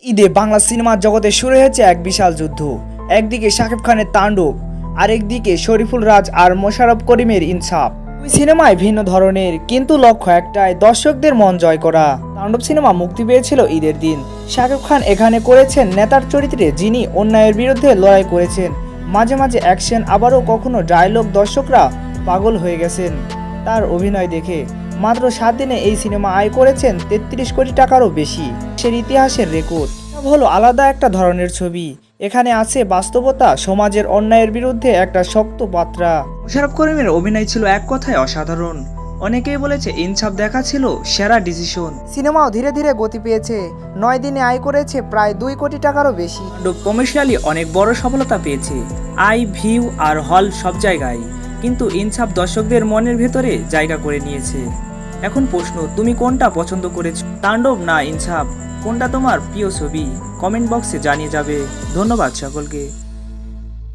ঈদে বাংলা সিনেমার জগতে শুরু হয়েছে এক বিশাল যুদ্ধ। একদিকে শাকিব খানের তাণ্ডব, আরেকদিকে শরীফুল রাজ আর মোশাররফ করিমের ইনসাফ। দুই সিনেমায় ভিন্ন ধরনের, কিন্তু লক্ষ্য একটাই, দর্শকদের মন জয় করা। তাণ্ডব সিনেমা মুক্তি পেয়েছিল ঈদের দিন। শাকিব খান এখানে করেছেন নেতার চরিত্রে, যিনি অন্যায়ের বিরুদ্ধে লড়াই করেছেন। মাঝে মাঝে অ্যাকশন, আবারও কখনো ডায়লগ। দর্শকরা পাগল হয়ে গেছেন তার অভিনয় দেখে। মাত্র 7 দিনে এই সিনেমা আয় করেছেন 33 কোটি টাকারও বেশি, সে ইতিহাসের রেকর্ড। হলো আলাদা একটা ধরনের ছবি। এখানে আছে বাস্তবতা, সমাজের অন্যায়ের বিরুদ্ধে একটা শক্ত বার্তা। মোশাররফ করিমের অভিনয় ছিল এক কথায় অসাধারণ। অনেকেই বলেছে ইনসাফ দেখা ছিল সেরা ডিসিশন। সিনেমাও ধীরে ধীরে গতি পেয়েছে। 9 দিনে আয় করেছে প্রায় 2 কোটি টাকারও বেশি। কমার্শিয়ালি অনেক বড় সফলতা পেয়েছে, আই, ভিউ আর হল সব জায়গায়। কিন্তু ইনসাফ দর্শকদের মনের ভেতরে জায়গা করে নিয়েছে। এখন প্রশ্ন, তুমি কোনটা পছন্দ করেছো, তাণ্ডব না ইনসাফ? কোনটা তোমার প্রিয় ছবি? কমেন্ট বক্সে জানিয়ে যাবে। ধন্যবাদ সকলকে।